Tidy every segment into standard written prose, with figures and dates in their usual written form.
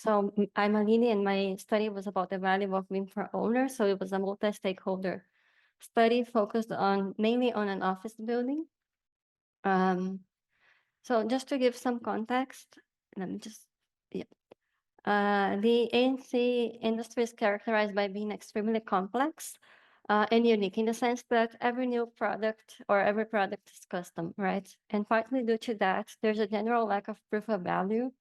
I'm Aline, and my study was about the value of BIM for owners. So it was a multi-stakeholder study focused on mainly on an office building. So just to give some context, let me just, yeah. The ANC industry is characterized by being extremely complex and unique in the sense that every new product or every product is custom, right? And partly due to that, there's a general lack of proof of value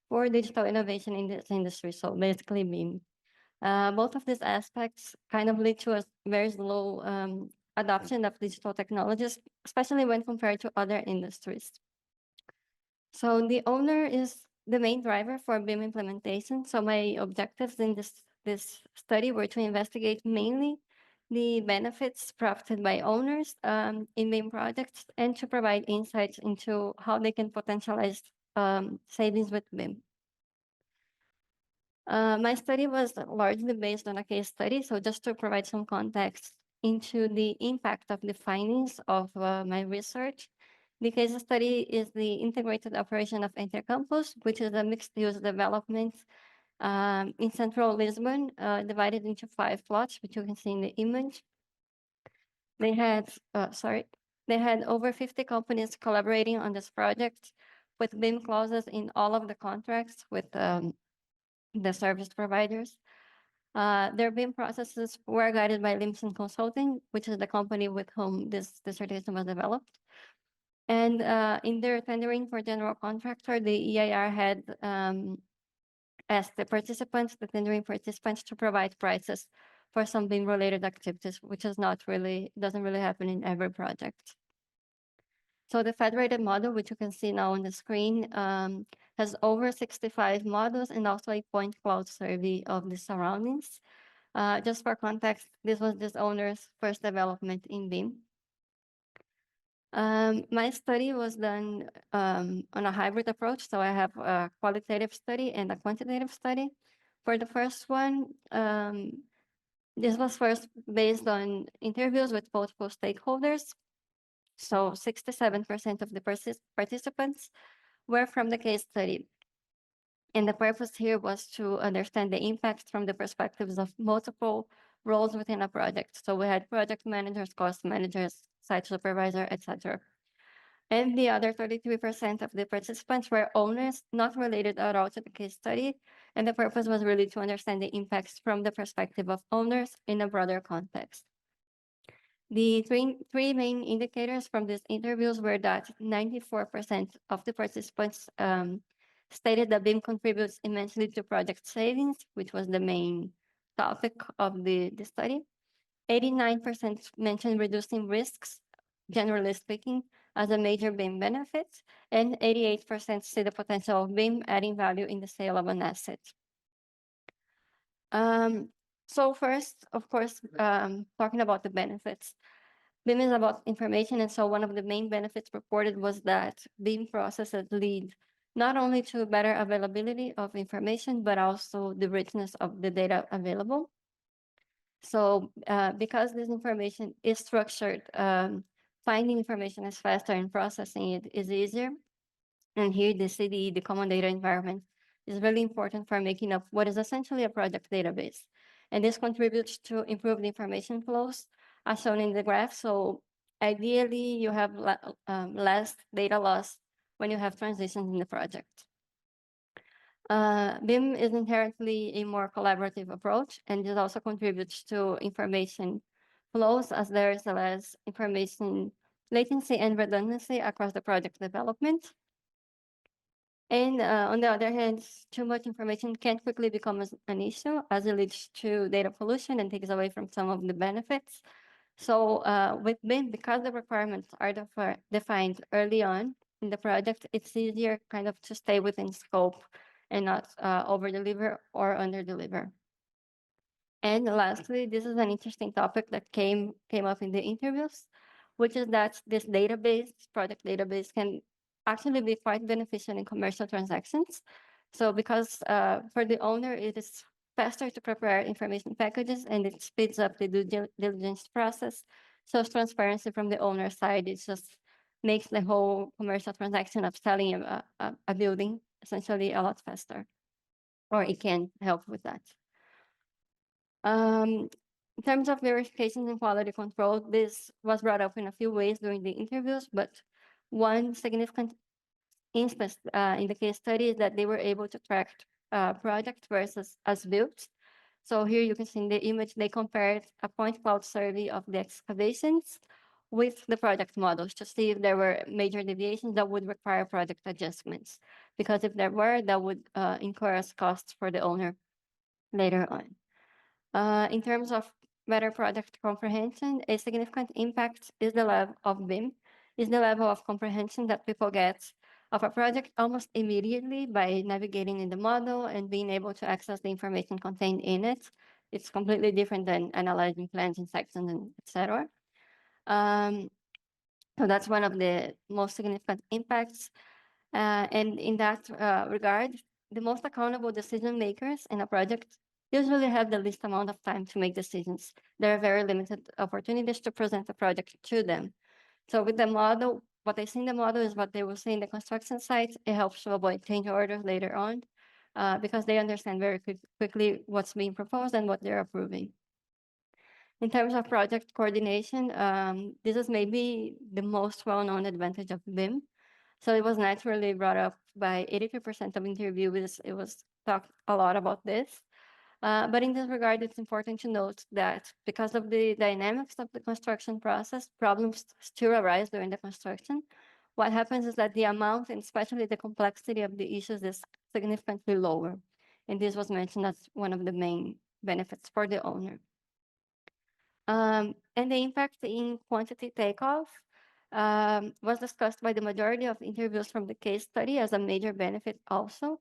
for digital innovation in this industry. So basically BIM. Both of these aspects kind of lead to a very slow adoption of digital technologies, especially when compared to other industries. So the owner is the main driver for BIM implementation. So my objectives in this study were to investigate mainly the benefits profited by owners in BIM projects and to provide insights into how they can potentialize savings with BIM. My study was largely based on a case study. So just to provide some context into the impact of the findings of my research, the case study is the integrated operation of Intercampus, which is a mixed-use development in central Lisbon, divided into 5 plots, which you can see in the image. They had, they had over 50 companies collaborating on this project with BIM clauses in all of the contracts with the service providers. Their BIM processes were guided by Limson Consulting, which is the company with whom this dissertation was developed. And in their tendering for general contractor, the EIR had asked the tendering participants to provide prices for some BIM-related activities, which is doesn't really happen in every project. So the federated model, which you can see now on the screen, has over 65 models and also a point cloud survey of the surroundings. Just for context, this was this owner's first development in BIM. My study was done on a hybrid approach, so I have a qualitative study and a quantitative study. For the first one, this was first based on interviews with multiple stakeholders. So 67% of the participants were from the case study. And the purpose here was to understand the impacts from the perspectives of multiple roles within a project. So we had project managers, cost managers, site supervisor, etc. And the other 33% of the participants were owners, not related at all to the case study. And the purpose was really to understand the impacts from the perspective of owners in a broader context. The three main indicators from these interviews were that 94% of the participants stated that BIM contributes immensely to project savings, which was the main topic of the study. 89% mentioned reducing risks, generally speaking, as a major BIM benefit, and 88% see the potential of BIM adding value in the sale of an asset. So first, of course, talking about the benefits. BIM is about information, and so one of the main benefits reported was that BIM processes lead not only to better availability of information, but also the richness of the data available. So because this information is structured, finding information is faster and processing it is easier. And here the CDE, the common data environment, is really important for making up what is essentially a project database. And this contributes to improved information flows, as shown in the graph. So ideally, you have less data loss when you have transitions in the project. BIM is inherently a more collaborative approach, and this also contributes to information flows as there is less information latency and redundancy across the project development. And on the other hand, too much information can quickly become an issue as it leads to data pollution and takes away from some of the benefits. So with BIM, because the requirements are defined early on in the project, it's easier kind of to stay within scope and not over-deliver or under-deliver. And lastly, this is an interesting topic that came up in the interviews, which is that this project database, can actually be quite beneficial in commercial transactions. So because for the owner, it is faster to prepare information packages and it speeds up the due diligence process. So transparency from the owner side, it just makes the whole commercial transaction of selling a building essentially a lot faster. or it can help with that. In terms of verifications and quality control, this was brought up in a few ways during the interviews, but one significant instance in the case study is that they were able to track project versus as built. So here you can see in the image, they compared a point cloud survey of the excavations with the project models to see if there were major deviations that would require project adjustments. Because if there were, that would incur as costs for the owner later on. In terms of better project comprehension, a significant impact is the level of BIM, is the level of comprehension that people get of a project almost immediately by navigating in the model and being able to access the information contained in it. It's completely different than analyzing plans and sections and etc. So that's one of the most significant impacts. And in that regard, the most accountable decision makers in a project usually have the least amount of time to make decisions. There are very limited opportunities to present the project to them. So with the model, what they see in the model is what they will see in the construction site. It helps to avoid change orders later on because they understand very quickly what's being proposed and what they're approving. In terms of project coordination, this is maybe the most well-known advantage of BIM. So it was naturally brought up by 83% of interviewees. It was talked a lot about this. But in this regard, it's important to note that because of the dynamics of the construction process, problems still arise during the construction. What happens is that the amount and especially the complexity of the issues is significantly lower. And this was mentioned as one of the main benefits for the owner. And the impact in quantity takeoff was discussed by the majority of interviews from the case study as a major benefit also.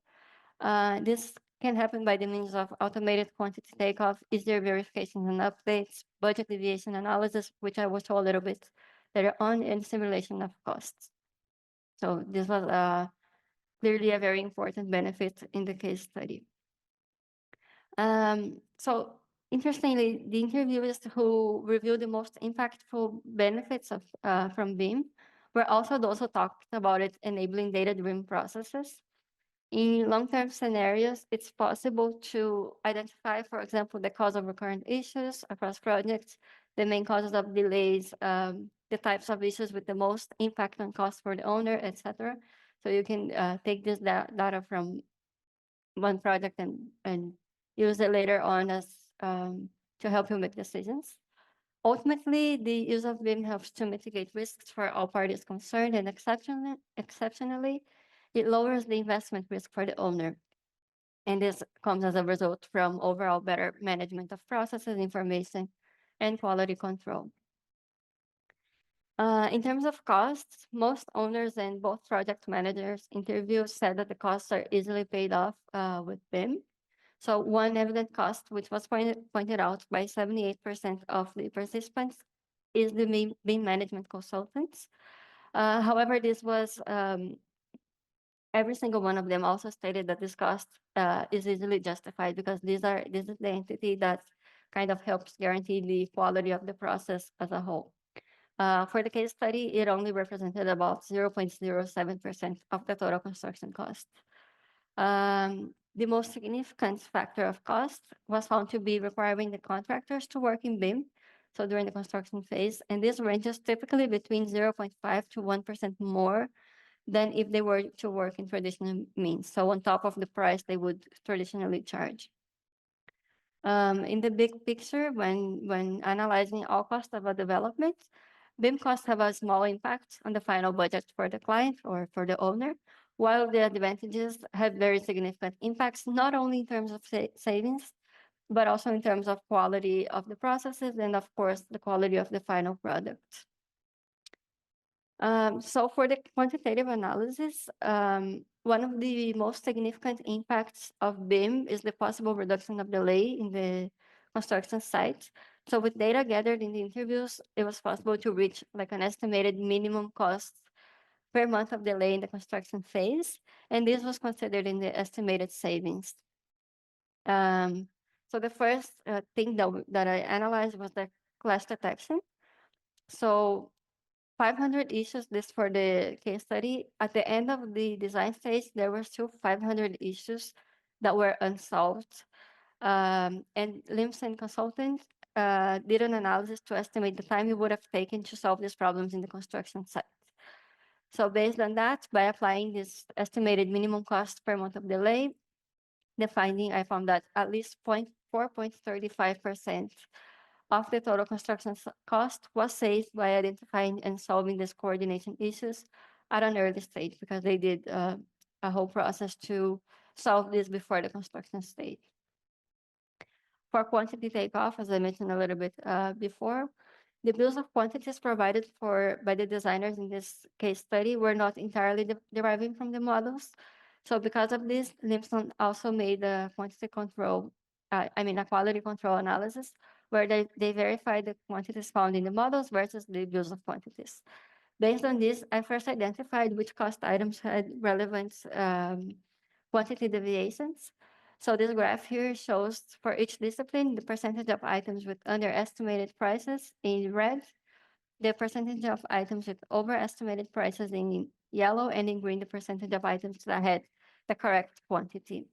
This can happen by the means of automated quantity takeoff, easier verifications and updates, budget deviation analysis, which I will show a little bit later on, and simulation of costs. So this was clearly a very important benefit in the case study. So interestingly, the interviewers who reviewed the most impactful benefits of from BIM were also those who talked about it enabling data-driven processes. In long-term scenarios, it's possible to identify, for example, the cause of recurrent issues across projects, the main causes of delays, the types of issues with the most impact on cost for the owner, etc. So you can take this data from one project and use it later on as to help you make decisions. Ultimately, the use of BIM helps to mitigate risks for all parties concerned, and exceptionally, it lowers the investment risk for the owner. And this comes as a result from overall better management of processes, information, and quality control. In terms of costs, most owners and both project managers interviewed said that the costs are easily paid off with BIM. So one evident cost, which was pointed out by 78% of the participants, is the BIM management consultants. However, this was every single one of them also stated that this cost is easily justified because this is the entity that kind of helps guarantee the quality of the process as a whole. For the case study, it only represented about 0.07% of the total construction cost. The most significant factor of cost was found to be requiring the contractors to work in BIM, so during the construction phase, and this ranges typically between 0.5 to 1% more than if they were to work in traditional means. So on top of the price they would traditionally charge. In the big picture, when analyzing all costs of a development, BIM costs have a small impact on the final budget for the client or for the owner, while the advantages have very significant impacts, not only in terms of savings, but also in terms of quality of the processes and, of course, the quality of the final product. So for the quantitative analysis, one of the most significant impacts of BIM is the possible reduction of delay in the construction site. So with data gathered in the interviews, it was possible to reach like an estimated minimum cost per month of delay in the construction phase, and this was considered in the estimated savings. So the first thing that I analyzed was the clash detection. So 500 issues, this for the case study. At the end of the design stage, there were still 500 issues that were unsolved. And Limson Consultants did an analysis to estimate the time it would have taken to solve these problems in the construction site. So based on that, by applying this estimated minimum cost per month of delay, the finding, I found that at least 4.35% of the total construction cost was saved by identifying and solving these coordination issues at an early stage, because they did a whole process to solve this before the construction stage. For quantity takeoff, as I mentioned a little bit before, the bills of quantities provided by the designers in this case study were not entirely deriving from the models. So because of this, Limson also made a quantity control, a quality control analysis, where they verified the quantities found in the models versus the bills of quantities. Based on this, I first identified which cost items had relevant quantity deviations. So this graph here shows for each discipline the percentage of items with underestimated prices in red, the percentage of items with overestimated prices in yellow, and in green the percentage of items that had the correct quantity.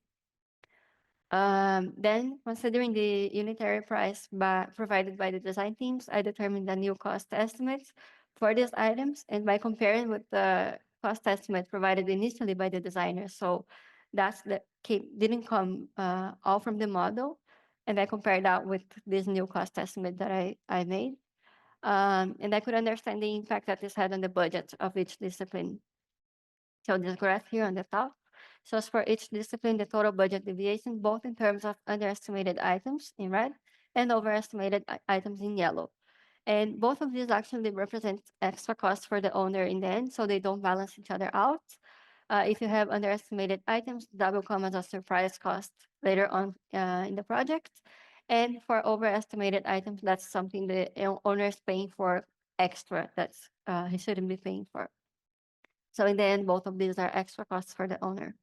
Then, considering the unitary price provided by the design teams, I determined the new cost estimates for these items, and by comparing with the cost estimate provided initially by the designer. So that's didn't come all from the model, and I compared that with this new cost estimate that I made. And I could understand the impact that this had on the budget of each discipline. So this graph here on the top shows for each discipline the total budget deviation, both in terms of underestimated items in red and overestimated items in yellow. And both of these actually represent extra costs for the owner in the end, so they don't balance each other out. If you have underestimated items, that will come as a surprise cost later on in the project. And for overestimated items, that's something the owner is paying for extra that he shouldn't be paying for. So in the end, both of these are extra costs for the owner.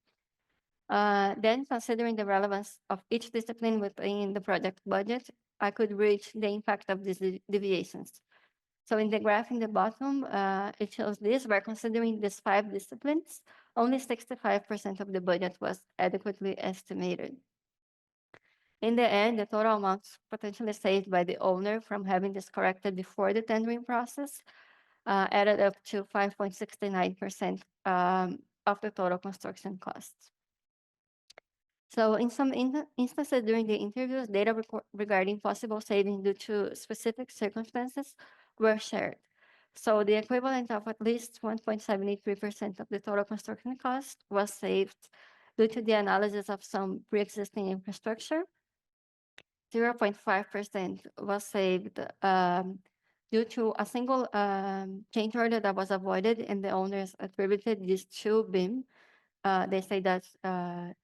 Then, considering the relevance of each discipline within the project budget, I could reach the impact of these deviations. So in the graph in the bottom, it shows this. By considering these 5 disciplines, only 65% of the budget was adequately estimated. In the end, the total amounts potentially saved by the owner from having this corrected before the tendering process added up to 5.69% of the total construction costs. So in some instances during the interviews, data regarding possible savings due to specific circumstances were shared. So the equivalent of at least 1.73% of the total construction cost was saved due to the analysis of some pre-existing infrastructure. 0.5% was saved due to a single change order that was avoided, and the owners attributed this to BIM. They say that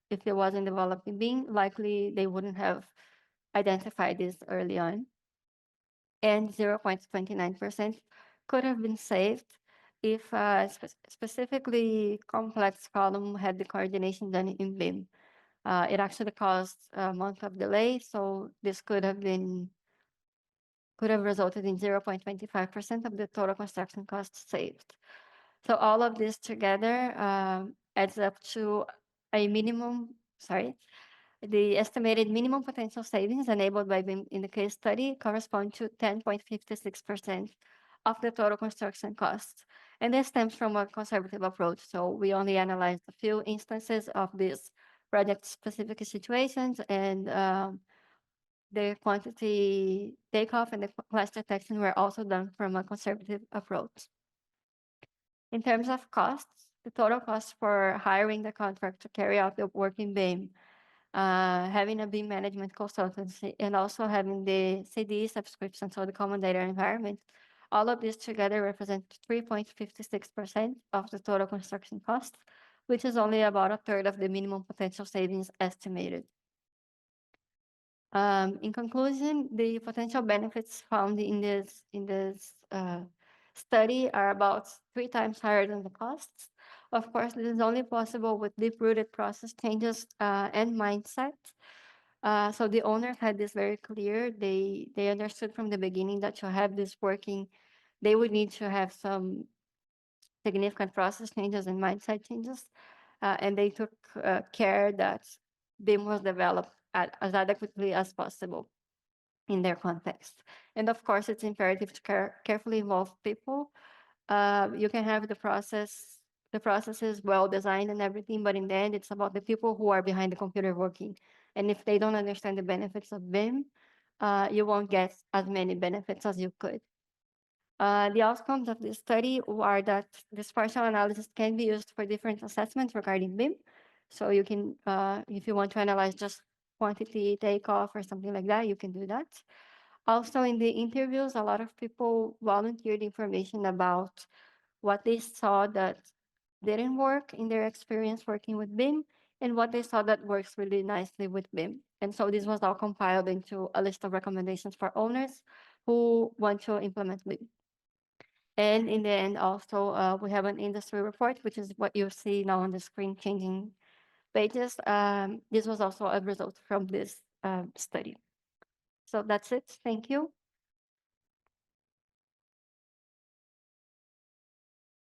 if it wasn't developed in BIM, likely they wouldn't have identified this early on. And 0.29% could have been saved if specifically complex column had the coordination done in BIM. It actually caused a month of delay, so this could have resulted in 0.25% of the total construction costs saved. So all of this together adds up to a the estimated minimum potential savings enabled by BIM in the case study correspond to 10.56% of the total construction costs. And this stems from a conservative approach. So we only analyzed a few instances of these project-specific situations, and the quantity takeoff and the class detection were also done from a conservative approach. In terms of costs, the total cost for hiring the contract to carry out the work in BIM, having a BIM management consultancy, and also having the CDE subscription, so the common data environment, all of this together represent 3.56% of the total construction cost, which is only about a third of the minimum potential savings estimated. In conclusion, the potential benefits found in this study are about 3 times higher than the costs. Of course, this is only possible with deep-rooted process changes and mindset. So the owners had this very clear. They understood from the beginning that to have this working, they would need to have some significant process changes and mindset changes. And they took care that BIM was developed as adequately as possible in their context. And of course, it's imperative to carefully involve people. You can have the processes well designed and everything, but in the end, it's about the people who are behind the computer working. And if they don't understand the benefits of BIM, you won't get as many benefits as you could. The outcomes of this study are that this partial analysis can be used for different assessments regarding BIM. So you can, if you want to analyze just quantity takeoff or something like that, you can do that. Also, in the interviews, a lot of people volunteered information about what they saw that didn't work in their experience working with BIM and what they saw that works really nicely with BIM. And so this was all compiled into a list of recommendations for owners who want to implement BIM. And in the end, also, we have an industry report, which is what you see now on the screen, changing pages. This was also a result from this study. So that's it. Thank you.